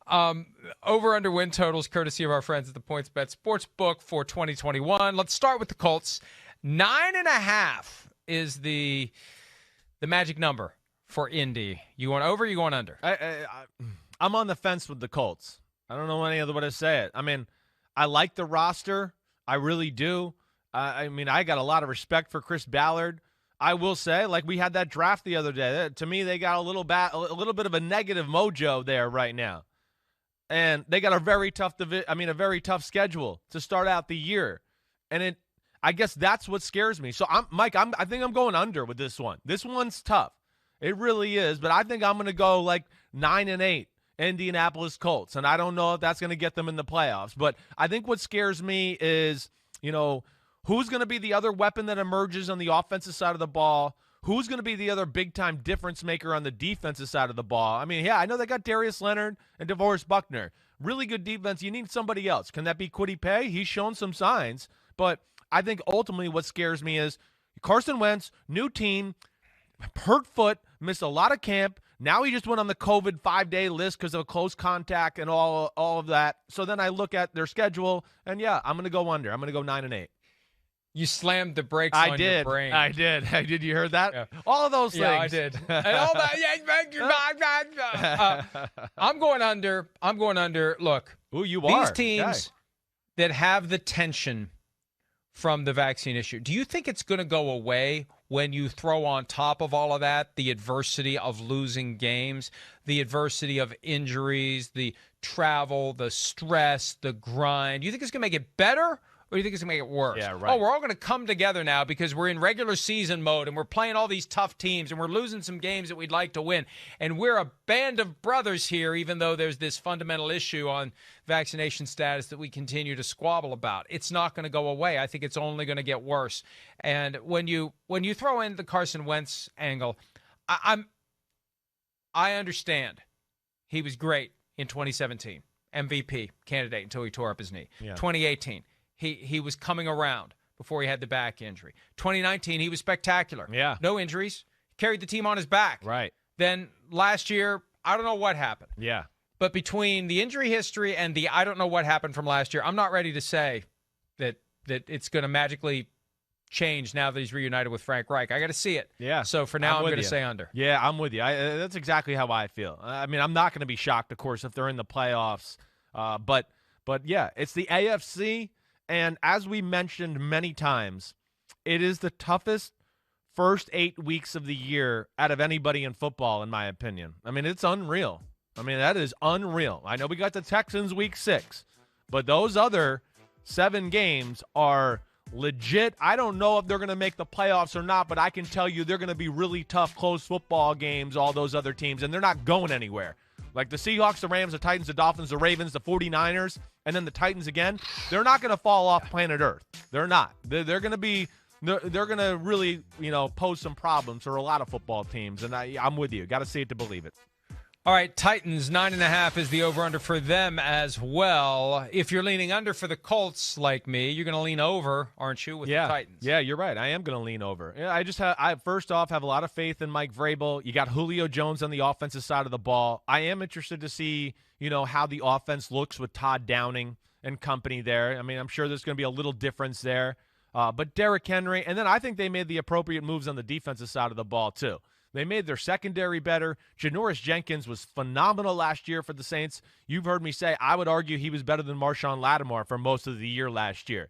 Over-under win totals, courtesy of our friends at the PointsBet Sportsbook for 2021. Let's start with the Colts. 9.5 is the magic number for Indy. You going over or you going under? I'm on the fence with the Colts. I don't know any other way to say it. I mean, I like the roster. I really do. I got a lot of respect for Chris Ballard. I will say, like we had that draft the other day. To me, they got a little bit of a negative mojo there right now, and they got a very tough schedule to start out the year, and I guess that's what scares me. So I think I'm going under with this one. This one's tough. It really is, but I think I'm going to go like 9-8. Indianapolis Colts, and I don't know if that's going to get them in the playoffs. But I think what scares me is, who's going to be the other weapon that emerges on the offensive side of the ball? Who's going to be the other big-time difference maker on the defensive side of the ball? I mean, yeah, I know they got Darius Leonard and DeForest Buckner. Really good defense. You need somebody else. Can that be Kwity Paye? He's shown some signs. But I think ultimately what scares me is Carson Wentz, new team, hurt foot, missed a lot of camp. Now he just went on the COVID 5-day list because of a close contact and all of that. So then I look at their schedule, and yeah, I'm going to go under. I'm going to go 9-8. You slammed the brakes on your brain. I did. You heard that? Yeah. All of those things. Yeah, I did. And all that. I'm going under. Look, these teams that have the tension from the vaccine issue, do you think it's going to go away when you throw on top of all of that the adversity of losing games, the adversity of injuries, the travel, the stress, the grind? Do you think it's going to make it better? Or do you think it's going to make it worse? Yeah, right. Oh, we're all going to come together now because we're in regular season mode and we're playing all these tough teams and we're losing some games that we'd like to win. And we're a band of brothers here, even though there's this fundamental issue on vaccination status that we continue to squabble about. It's not going to go away. I think it's only going to get worse. And when you throw in the Carson Wentz angle, I understand. He was great in 2017, MVP candidate until he tore up his knee. Yeah. 2018. He was coming around before he had the back injury. 2019, he was spectacular. Yeah. No injuries. Carried the team on his back. Right. Then last year, I don't know what happened. Yeah. But between the injury history and the I don't know what happened from last year, I'm not ready to say that it's going to magically change now that he's reunited with Frank Reich. I got to see it. Yeah. So for now, I'm going to say under. Yeah, I'm with you. That's exactly how I feel. I mean, I'm not going to be shocked, of course, if they're in the playoffs. But yeah, it's the AFC. And as we mentioned many times, it is the toughest first 8 weeks of the year out of anybody in football, in my opinion. I mean, it's unreal. I mean, that is unreal. I know we got the Texans week 6, but those other 7 games are legit. I don't know if they're going to make the playoffs or not, but I can tell you they're going to be really tough, close football games, all those other teams, and they're not going anywhere. Like the Seahawks, the Rams, the Titans, the Dolphins, the Ravens, the 49ers, and then the Titans again, they're not going to fall off planet Earth. They're not. They're going to be they're going to really, pose some problems for a lot of football teams, and I'm with you. Got to see it to believe it. All right, Titans, 9.5 is the over-under for them as well. If you're leaning under for the Colts like me, you're going to lean over, aren't you, with the Titans? Yeah, you're right. I am going to lean over. Yeah, I first off have a lot of faith in Mike Vrabel. You got Julio Jones on the offensive side of the ball. I am interested to see, how the offense looks with Todd Downing and company there. I mean, I'm sure there's going to be a little difference there. But Derrick Henry, and then I think they made the appropriate moves on the defensive side of the ball too. They made their secondary better. Janoris Jenkins was phenomenal last year for the Saints. You've heard me say I would argue he was better than Marshawn Lattimore for most of the year last year.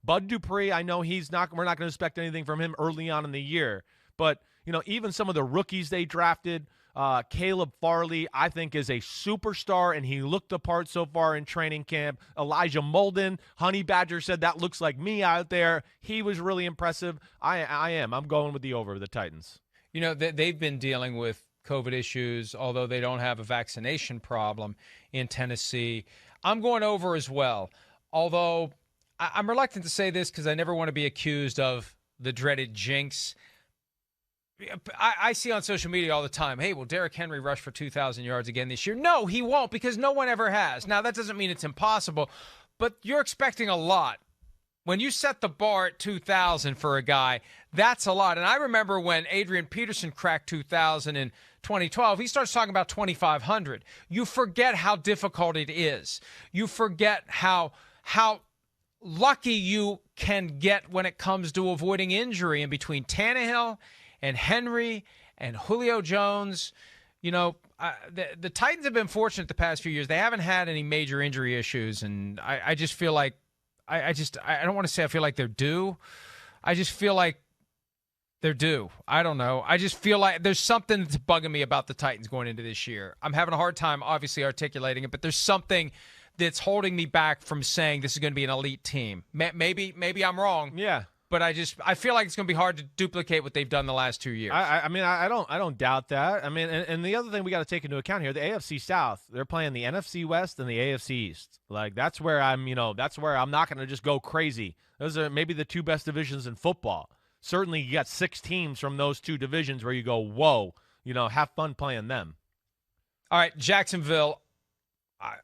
Bud Dupree, I know we're not going to expect anything from him early on in the year. But, even some of the rookies they drafted, Caleb Farley, I think, is a superstar, and he looked the part so far in training camp. Elijah Molden, Honey Badger said that looks like me out there. He was really impressive. I'm going with the over of the Titans. They've been dealing with COVID issues, although they don't have a vaccination problem in Tennessee. I'm going over as well, although I'm reluctant to say this because I never want to be accused of the dreaded jinx. I see on social media all the time, hey, will Derrick Henry rush for 2,000 yards again this year? No, he won't, because no one ever has. Now, that doesn't mean it's impossible, but you're expecting a lot. When you set the bar at 2,000 for a guy, that's a lot. And I remember when Adrian Peterson cracked 2,000 in 2012. He starts talking about 2,500. You forget how difficult it is. You forget how lucky you can get when it comes to avoiding injury. And between Tannehill and Henry and Julio Jones, you know, the Titans have been fortunate the past few years. They haven't had any major injury issues, and I just feel like I don't want to say I feel like they're due. I just feel like they're due. I don't know. I just feel like there's something that's bugging me about the Titans going into this year. I'm having a hard time, obviously, articulating it, but there's something that's holding me back from saying this is going to be an elite team. Maybe I'm wrong. Yeah. But I feel like it's going to be hard to duplicate what they've done the last 2 years. I mean, I don't doubt that. I mean, and the other thing we got to take into account here, the AFC South, they're playing the NFC West and the AFC East. Like, that's where I'm not going to just go crazy. Those are maybe the two best divisions in football. Certainly, you got 6 teams from those two divisions where you go, whoa, have fun playing them. All right, Jacksonville.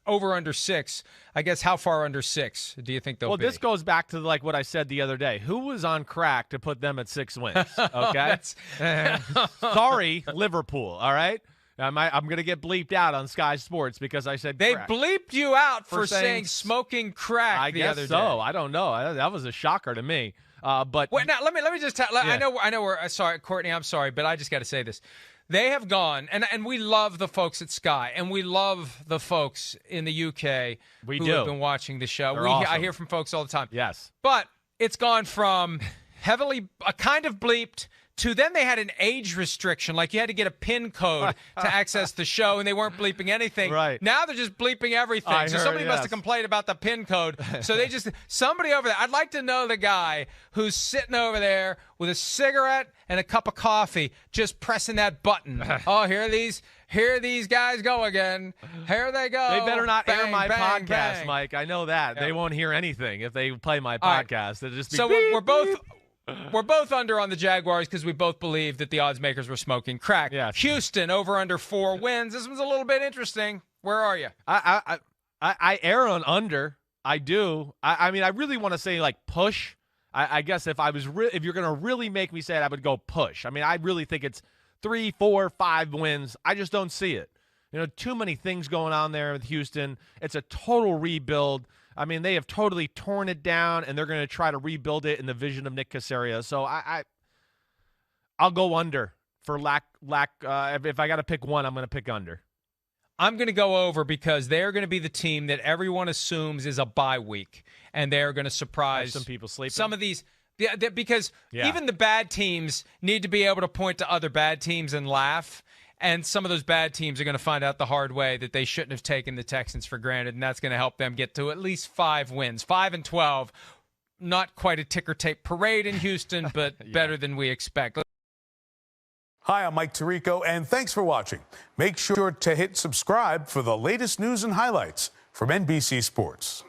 Over under 6. I guess how far under 6 do you think they'll be? Well, this goes back to like what I said the other day. Who was on crack to put them at 6 wins? Okay. Sorry, Liverpool. All right. I'm going to get bleeped out on Sky Sports because I said they crack. bleeped you out for saying smoking crack the other day. I don't know. That was a shocker to me. But wait, now let me just tell. Yeah. I know. We're sorry, Courtney. I'm sorry, but I just got to say this. They have gone, and we love the folks at Sky, and we love the folks in the UK who have been watching the show. Awesome. I hear from folks all the time. Yes. But it's gone from heavily kind of bleeped to then they had an age restriction. Like you had to get a PIN code to access the show, and they weren't bleeping anything. Right. Now they're just bleeping everything. Somebody must have complained about the PIN code. So somebody over there, I'd like to know the guy who's sitting over there with a cigarette and a cup of coffee just pressing that button. Oh, here these guys go again. Here they go. They better not air my podcast, bang. Mike. I know that. Yeah. They won't hear anything if they play my podcast. They'll just be so beep, we're both under on the Jaguars because we both believe that the odds makers were smoking crack. Yes. Houston over under 4 wins. This one's a little bit interesting. Where are you? I err on under. I do. I mean, I really want to say like push. I guess if you're gonna really make me say it, I would go push. I mean, I really think it's 3, 4, 5 wins. I just don't see it. Too many things going on there with Houston. It's a total rebuild. I mean, they have totally torn it down, and they're going to try to rebuild it in the vision of Nick Caserio. So I'll go under for lack. If I got to pick one, I'm going to pick under. I'm going to go over because they're going to be the team that everyone assumes is a bye week, and they're going to surprise some people sleeping. Some of these. Because even the bad teams need to be able to point to other bad teams and laugh. And some of those bad teams are going to find out the hard way that they shouldn't have taken the Texans for granted, and that's going to help them get to at least 5 wins. 5-12, not quite a ticker tape parade in Houston, but better than we expect. Hi, I'm Mike Tirico, and thanks for watching. Make sure to hit subscribe for the latest news and highlights from NBC Sports.